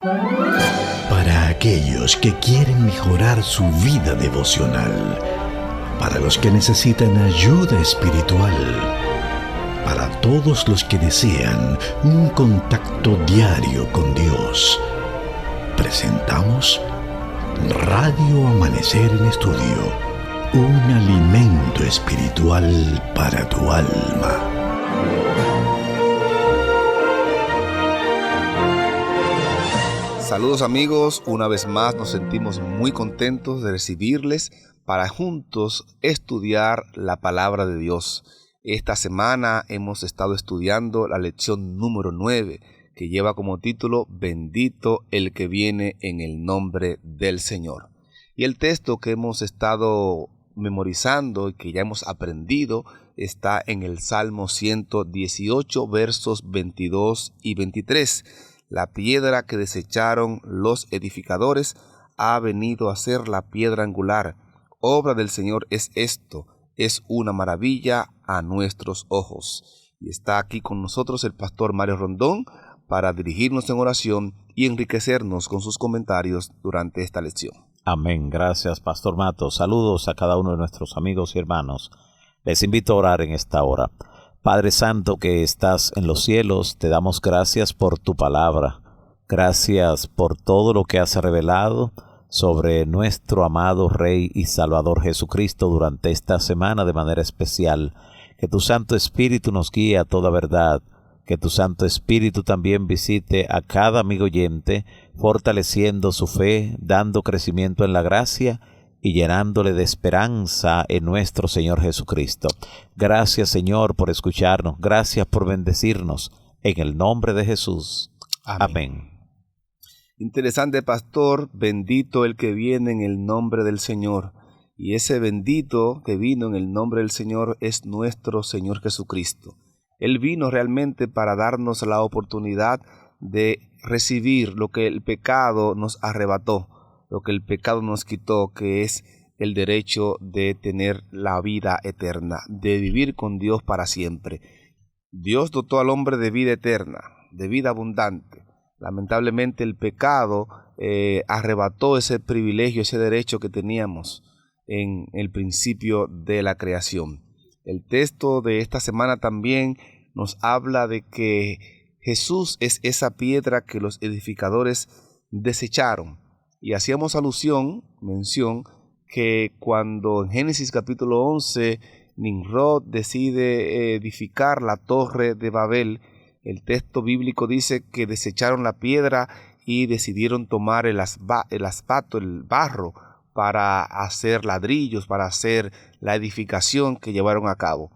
Para aquellos que quieren mejorar su vida devocional, para los que necesitan ayuda espiritual, para todos los que desean un contacto diario con Dios, presentamos Radio Amanecer en Estudio, un alimento espiritual para tu alma. Saludos amigos, una vez más nos sentimos muy contentos de recibirles para juntos estudiar la palabra de Dios. Esta semana hemos estado estudiando la lección número 9, que lleva como título Bendito el que viene en el nombre del Señor. Y el texto que hemos estado memorizando y que ya hemos aprendido está en el Salmo 118, versos 22 y 23. La piedra que desecharon los edificadores ha venido a ser la piedra angular. Obra del Señor es esto, es una maravilla a nuestros ojos. Y está aquí con nosotros el pastor Mario Rondón para dirigirnos en oración y enriquecernos con sus comentarios durante esta lección. Amén. Gracias, Pastor Mato. Saludos a cada uno de nuestros amigos y hermanos. Les invito a orar en esta hora. Padre Santo que estás en los cielos, te damos gracias por tu palabra. Gracias por todo lo que has revelado sobre nuestro amado Rey y Salvador Jesucristo durante esta semana de manera especial. Que tu Santo Espíritu nos guíe a toda verdad. Que tu Santo Espíritu también visite a cada amigo oyente, fortaleciendo su fe, dando crecimiento en la gracia y llenándole de esperanza en nuestro Señor Jesucristo. Gracias, Señor, por escucharnos. Gracias por bendecirnos. En el nombre de Jesús. Amén. Interesante, pastor. Bendito el que viene en el nombre del Señor. Y ese bendito que vino en el nombre del Señor es nuestro Señor Jesucristo. Él vino realmente para darnos la oportunidad de recibir lo que el pecado nos arrebató, lo que el pecado nos quitó, que es el derecho de tener la vida eterna, de vivir con Dios para siempre. Dios dotó al hombre de vida eterna, de vida abundante. Lamentablemente el pecado arrebató ese privilegio, ese derecho que teníamos en el principio de la creación. El texto de esta semana también nos habla de que Jesús es esa piedra que los edificadores desecharon. Y hacíamos mención, que cuando en Génesis capítulo 11 Nimrod decide edificar la torre de Babel, el texto bíblico dice que desecharon la piedra y decidieron tomar el asfalto, el barro, para hacer ladrillos, para hacer la edificación que llevaron a cabo.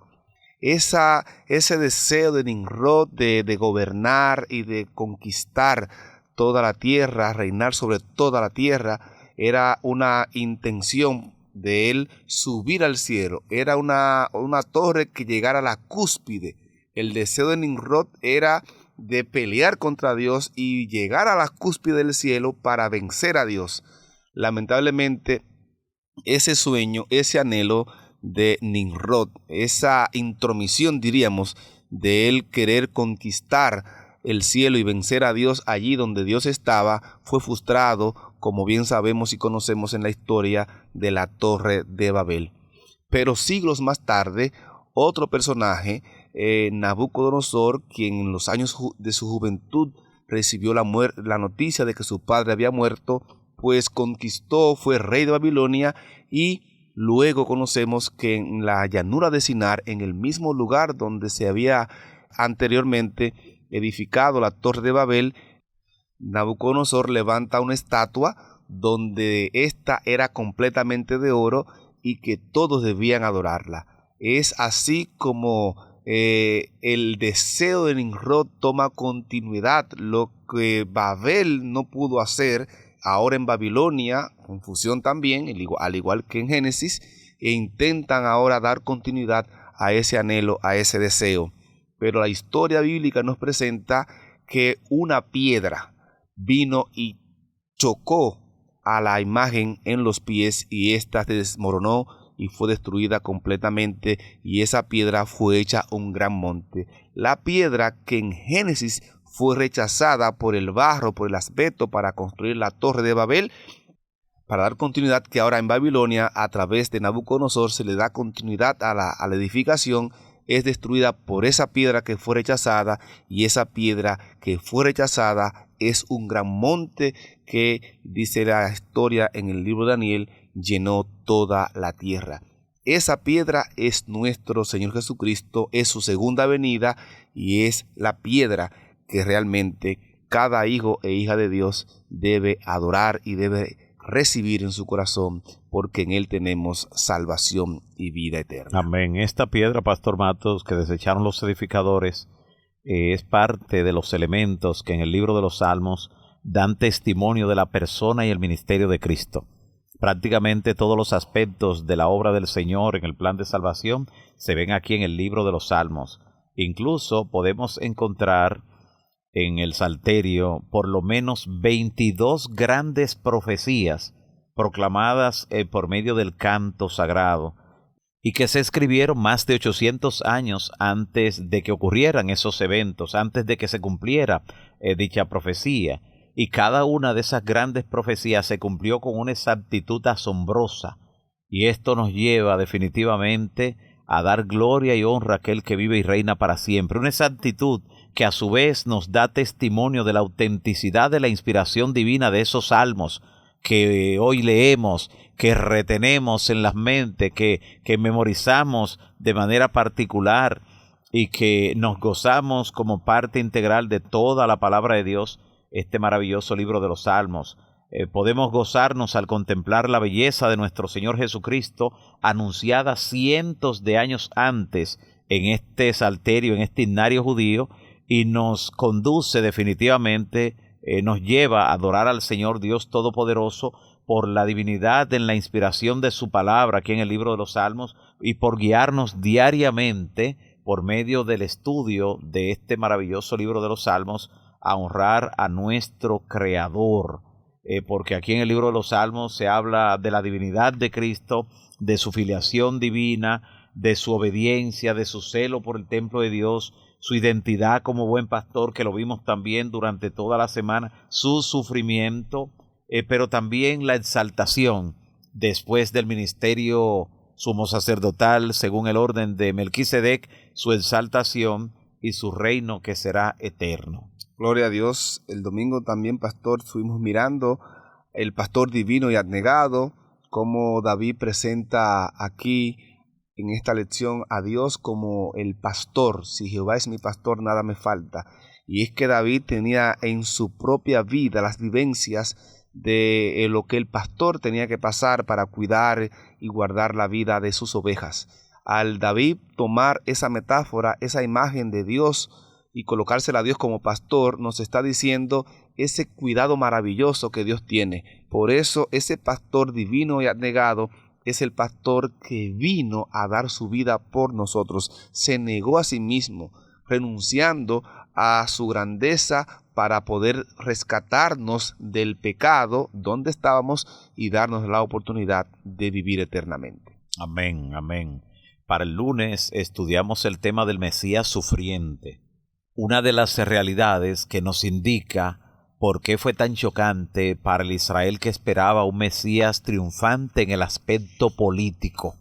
Ese deseo de Nimrod de gobernar y de conquistar toda la tierra, reinar sobre toda la tierra, era una intención de él subir al cielo. Era una torre que llegara a la cúspide. El deseo de Nimrod era de pelear contra Dios y llegar a la cúspide del cielo para vencer a Dios. Lamentablemente, ese sueño, ese anhelo de Nimrod, esa intromisión, diríamos, de él querer conquistar el cielo y vencer a Dios allí donde Dios estaba, fue frustrado, como bien sabemos y conocemos en la historia de la Torre de Babel. Pero siglos más tarde, otro personaje, Nabucodonosor, quien en los años de su juventud recibió la noticia de que su padre había muerto, pues conquistó, fue rey de Babilonia, y luego conocemos que en la llanura de Sinar, en el mismo lugar donde se había anteriormente edificado la Torre de Babel, Nabucodonosor levanta una estatua donde ésta era completamente de oro y que todos debían adorarla. Es así como el deseo de Nimrod toma continuidad. Lo que Babel no pudo hacer, ahora en Babilonia, confusión también, al igual que en Génesis, e intentan ahora dar continuidad a ese anhelo, a ese deseo. Pero la historia bíblica nos presenta que una piedra vino y chocó a la imagen en los pies, y ésta se desmoronó y fue destruida completamente, y esa piedra fue hecha un gran monte. La piedra que en Génesis fue rechazada por el barro, por el asbesto para construir la torre de Babel, para dar continuidad que ahora en Babilonia, a través de Nabucodonosor, se le da continuidad a la edificación, es destruida por esa piedra que fue rechazada, y esa piedra que fue rechazada es un gran monte que, dice la historia en el libro de Daniel, llenó toda la tierra. Esa piedra es nuestro Señor Jesucristo, es su segunda venida y es la piedra que realmente cada hijo e hija de Dios debe adorar y debe recibir en su corazón, porque en Él tenemos salvación y vida eterna. Amén. Esta piedra, Pastor Matos, que desecharon los edificadores, es parte de los elementos que en el libro de los Salmos dan testimonio de la persona y el ministerio de Cristo. Prácticamente todos los aspectos de la obra del Señor en el plan de salvación se ven aquí en el libro de los Salmos. Incluso podemos encontrar en el Salterio por lo menos 22 grandes profecías proclamadas por medio del canto sagrado y que se escribieron más de 800 años antes de que ocurrieran esos eventos, antes de que se cumpliera dicha profecía. Y cada una de esas grandes profecías se cumplió con una exactitud asombrosa. Y esto nos lleva definitivamente a dar gloria y honra a aquel que vive y reina para siempre. Una exactitud que a su vez nos da testimonio de la autenticidad de la inspiración divina de esos salmos que hoy leemos, que retenemos en las mentes, que memorizamos de manera particular y que nos gozamos como parte integral de toda la palabra de Dios, este maravilloso libro de los Salmos. Podemos gozarnos al contemplar la belleza de nuestro Señor Jesucristo, anunciada cientos de años antes en este salterio, en este himnario judío, y nos conduce definitivamente, nos lleva a adorar al Señor Dios Todopoderoso por la divinidad en la inspiración de su palabra aquí en el libro de los Salmos y por guiarnos diariamente por medio del estudio de este maravilloso libro de los Salmos a honrar a nuestro Creador. Porque aquí en el libro de los Salmos se habla de la divinidad de Cristo, de su filiación divina, de su obediencia, de su celo por el templo de Dios, su identidad como buen pastor, que lo vimos también durante toda la semana, su sufrimiento, pero también la exaltación después del ministerio sumo sacerdotal, según el orden de Melquisedec, su exaltación y su reino que será eterno. Gloria a Dios. El domingo también, pastor, estuvimos mirando el pastor divino y abnegado, cómo David presenta aquí en esta lección a Dios como el pastor. Si Jehová es mi pastor, nada me falta. Y es que David tenía en su propia vida las vivencias de lo que el pastor tenía que pasar para cuidar y guardar la vida de sus ovejas. Al David tomar esa metáfora, esa imagen de Dios y colocársela a Dios como pastor, nos está diciendo ese cuidado maravilloso que Dios tiene. Por eso ese pastor divino y abnegado es el pastor que vino a dar su vida por nosotros. Se negó a sí mismo, renunciando a su grandeza para poder rescatarnos del pecado donde estábamos y darnos la oportunidad de vivir eternamente. Amén, amén. Para el lunes estudiamos el tema del Mesías sufriente. Una de las realidades que nos indica por qué fue tan chocante para el Israel que esperaba un Mesías triunfante en el aspecto político.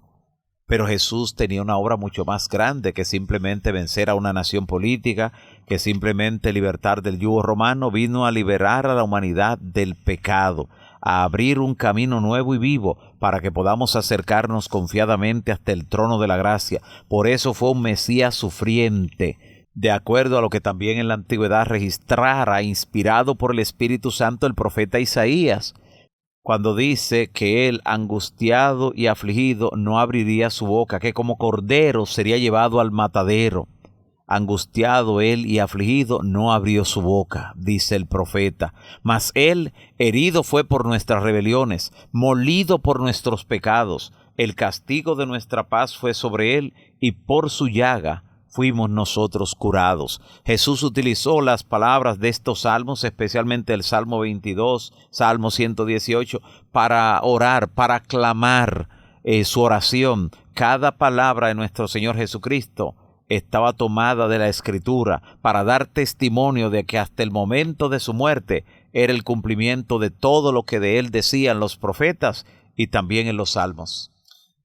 Pero Jesús tenía una obra mucho más grande que simplemente vencer a una nación política, que simplemente libertar del yugo romano. Vino a liberar a la humanidad del pecado, a abrir un camino nuevo y vivo para que podamos acercarnos confiadamente hasta el trono de la gracia. Por eso fue un Mesías sufriente, de acuerdo a lo que también en la antigüedad registrara, inspirado por el Espíritu Santo, el profeta Isaías, cuando dice que él, angustiado y afligido, no abriría su boca, que como cordero sería llevado al matadero. Angustiado él y afligido, no abrió su boca, dice el profeta. Mas él herido fue por nuestras rebeliones, molido por nuestros pecados. El castigo de nuestra paz fue sobre él, y por su llaga fuimos nosotros curados. Jesús utilizó las palabras de estos salmos, especialmente el Salmo 22, Salmo 118, para orar, para clamar su oración. Cada palabra de nuestro Señor Jesucristo estaba tomada de la Escritura para dar testimonio de que hasta el momento de su muerte era el cumplimiento de todo lo que de él decían los profetas y también en los salmos.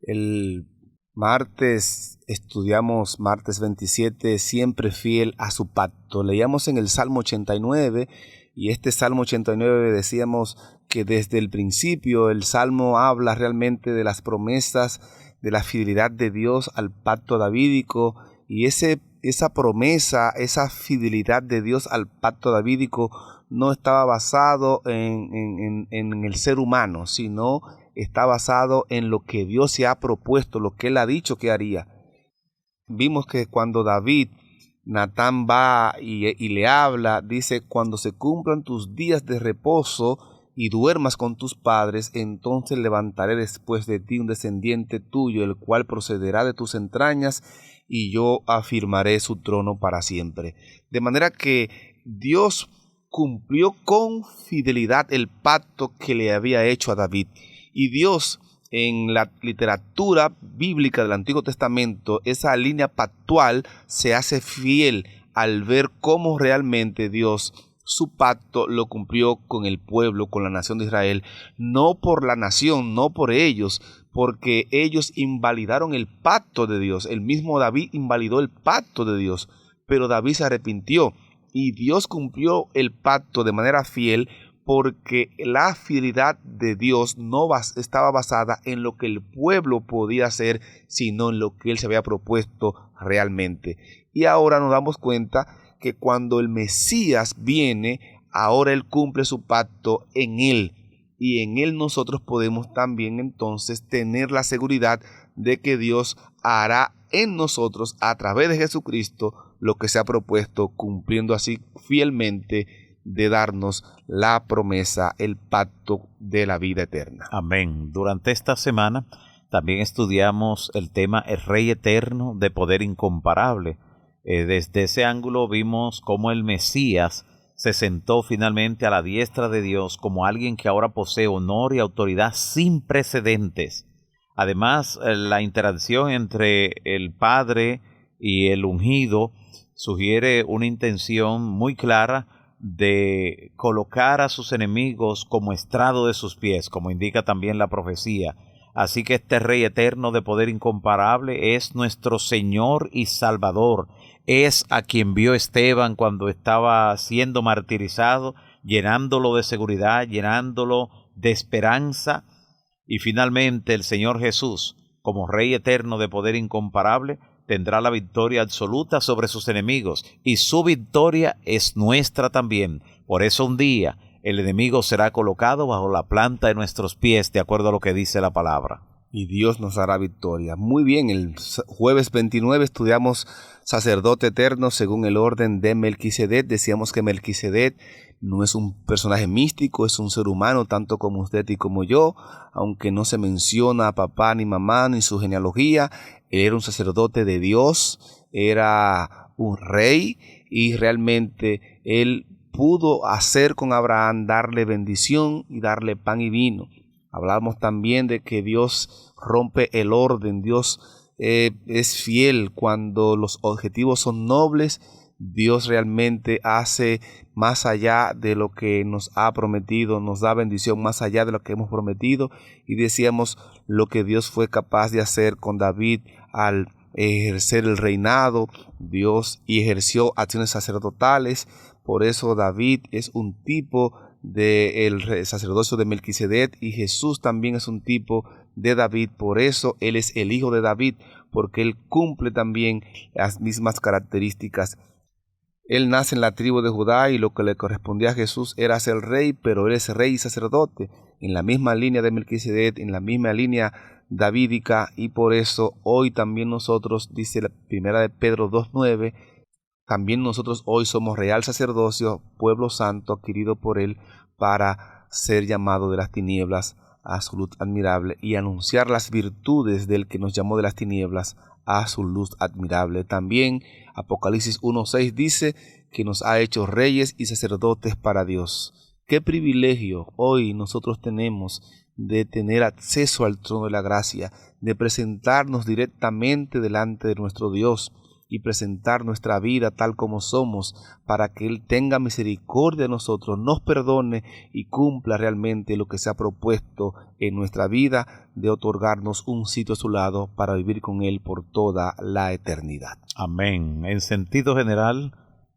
El martes estudiamos, martes 27, siempre fiel a su pacto. Leíamos en el Salmo 89 y este Salmo 89 decíamos que desde el principio el Salmo habla realmente de las promesas, de la fidelidad de Dios al pacto davídico, y esa promesa, esa fidelidad de Dios al pacto davídico no estaba basado en el ser humano, sino está basado en lo que Dios se ha propuesto, lo que Él ha dicho que haría. Vimos que cuando David, Natán va y le habla, dice: cuando se cumplan tus días de reposo y duermas con tus padres, entonces levantaré después de ti un descendiente tuyo, el cual procederá de tus entrañas, y yo afirmaré su trono para siempre. De manera que Dios cumplió con fidelidad el pacto que le había hecho a David. Y Dios, en la literatura bíblica del Antiguo Testamento, esa línea pactual se hace fiel al ver cómo realmente Dios su pacto lo cumplió con el pueblo, con la nación de Israel, no por la nación, no por ellos, porque ellos invalidaron el pacto de Dios. El mismo David invalidó el pacto de Dios, pero David se arrepintió y Dios cumplió el pacto de manera fiel, porque la fidelidad de Dios no estaba basada en lo que el pueblo podía hacer, sino en lo que Él se había propuesto realmente. Y ahora nos damos cuenta que cuando el Mesías viene, ahora Él cumple su pacto en Él. Y en Él nosotros podemos también entonces tener la seguridad de que Dios hará en nosotros, a través de Jesucristo, lo que se ha propuesto, cumpliendo así fielmente de darnos la promesa, el pacto de la vida eterna. Amén. Durante esta semana también estudiamos el tema el Rey Eterno de poder incomparable. Desde ese ángulo vimos cómo el Mesías se sentó finalmente a la diestra de Dios como alguien que ahora posee honor y autoridad sin precedentes. Además, la interacción entre el Padre y el ungido sugiere una intención muy clara de colocar a sus enemigos como estrado de sus pies, como indica también la profecía. Así que este Rey Eterno de poder incomparable es nuestro Señor y Salvador. Es a quien vio Esteban cuando estaba siendo martirizado, llenándolo de seguridad, llenándolo de esperanza. Y finalmente el Señor Jesús, como Rey Eterno de poder incomparable, tendrá la victoria absoluta sobre sus enemigos, y su victoria es nuestra también. Por eso un día el enemigo será colocado bajo la planta de nuestros pies, de acuerdo a lo que dice la palabra. Y Dios nos dará victoria. Muy bien, el jueves 29 estudiamos sacerdote eterno según el orden de Melquisedec. Decíamos que Melquisedec no es un personaje místico, es un ser humano tanto como usted y como yo, aunque no se menciona a papá ni mamá ni su genealogía. Él era un sacerdote de Dios, era un rey, y realmente él pudo hacer con Abraham, darle bendición y darle pan y vino. Hablamos también de que Dios rompe el orden, Dios es fiel cuando los objetivos son nobles. Dios realmente hace más allá de lo que nos ha prometido, nos da bendición más allá de lo que hemos prometido. Y decíamos lo que Dios fue capaz de hacer con David al ejercer el reinado. Dios ejerció acciones sacerdotales. Por eso David es un tipo del sacerdocio de Melquisedec, y Jesús también es un tipo de David. Por eso Él es el hijo de David, porque Él cumple también las mismas características. Él nace en la tribu de Judá y lo que le correspondía a Jesús era ser rey, pero Él es rey y sacerdote, en la misma línea de Melquisedec, en la misma línea davídica, y por eso hoy también nosotros, dice la primera de Pedro 2:9, también nosotros hoy somos real sacerdocio, pueblo santo adquirido por Él, para ser llamado de las tinieblas a su luz admirable y anunciar las virtudes del que nos llamó de las tinieblas a su luz admirable. También Apocalipsis 1:6 dice que nos ha hecho reyes y sacerdotes para Dios. Qué privilegio hoy nosotros tenemos de tener acceso al trono de la gracia, de presentarnos directamente delante de nuestro Dios. y presentar nuestra vida tal como somos, para que Él tenga misericordia de nosotros, nos perdone y cumpla realmente lo que se ha propuesto en nuestra vida, de otorgarnos un sitio a su lado para vivir con Él por toda la eternidad. Amén. En sentido general,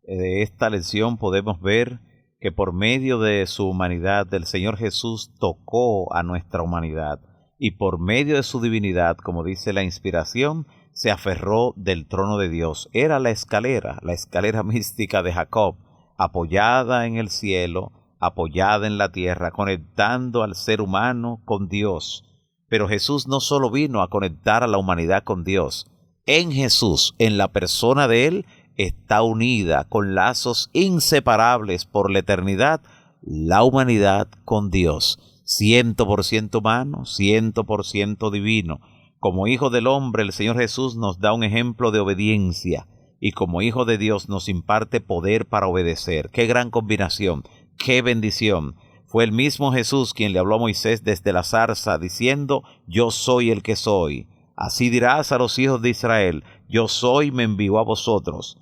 de esta lección podemos ver que por medio de su humanidad, el Señor Jesús tocó a nuestra humanidad, y por medio de su divinidad, como dice la inspiración, se aferró del trono de Dios. Era la escalera mística de Jacob, apoyada en el cielo, apoyada en la tierra, conectando al ser humano con Dios. Pero Jesús no solo vino a conectar a la humanidad con Dios. En Jesús, en la persona de Él, está unida con lazos inseparables por la eternidad, la humanidad con Dios. 100% humano, 100% divino. Como hijo del hombre, el Señor Jesús nos da un ejemplo de obediencia, y como hijo de Dios nos imparte poder para obedecer. ¡Qué gran combinación! ¡Qué bendición! Fue el mismo Jesús quien le habló a Moisés desde la zarza, diciendo: yo soy el que soy. Así dirás a los hijos de Israel: yo soy, me envió a vosotros.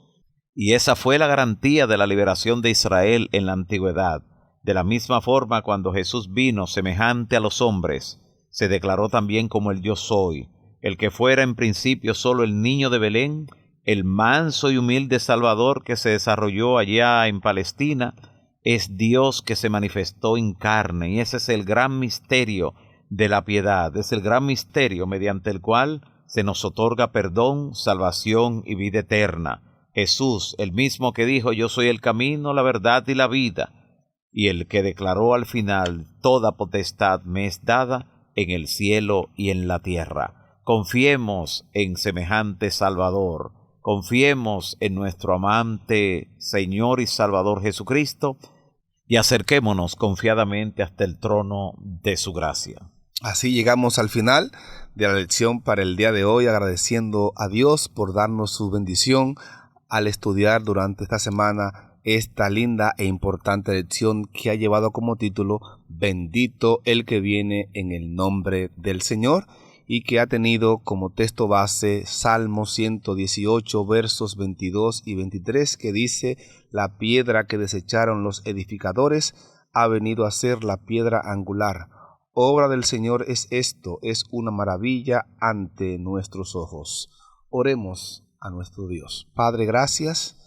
Y esa fue la garantía de la liberación de Israel en la antigüedad. De la misma forma, cuando Jesús vino semejante a los hombres, se declaró también como el yo soy, el que fuera en principio solo el niño de Belén, el manso y humilde Salvador que se desarrolló allá en Palestina, es Dios que se manifestó en carne, y ese es el gran misterio de la piedad, es el gran misterio mediante el cual se nos otorga perdón, salvación y vida eterna. Jesús, el mismo que dijo: yo soy el camino, la verdad y la vida, y el que declaró al final: toda potestad me es dada en el cielo y en la tierra. Confiemos en semejante Salvador, confiemos en nuestro amante Señor y Salvador Jesucristo, y acerquémonos confiadamente hasta el trono de su gracia. Así llegamos al final de la lección para el día de hoy, agradeciendo a Dios por darnos su bendición al estudiar durante esta semana esta linda e importante lección que ha llevado como título Bendito el que viene en el nombre del Señor, y que ha tenido como texto base Salmo 118 versos 22 y 23, que dice: la piedra que desecharon los edificadores ha venido a ser la piedra angular. Obra del Señor es esto, es una maravilla ante nuestros ojos. Oremos a nuestro Dios. Padre, gracias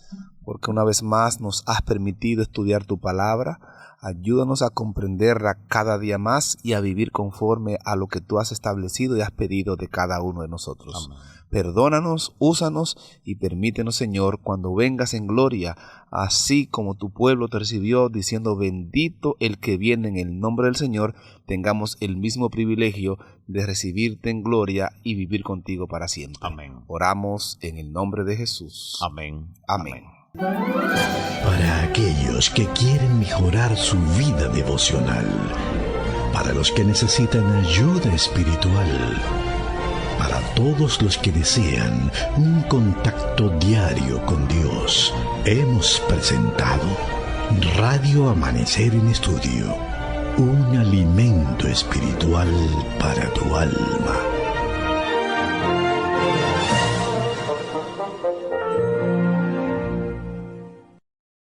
porque una vez más nos has permitido estudiar tu palabra. Ayúdanos a comprenderla cada día más y a vivir conforme a lo que tú has establecido y has pedido de cada uno de nosotros. Amén. Perdónanos, úsanos y permítenos, Señor, cuando vengas en gloria, así como tu pueblo te recibió diciendo: bendito el que viene en el nombre del Señor, tengamos el mismo privilegio de recibirte en gloria y vivir contigo para siempre. Amén. Oramos en el nombre de Jesús. Amén. Amén. Para aquellos que quieren mejorar su vida devocional, para los que necesitan ayuda espiritual, para todos los que desean un contacto diario con Dios, hemos presentado Radio Amanecer en Estudio, un alimento espiritual para tu alma.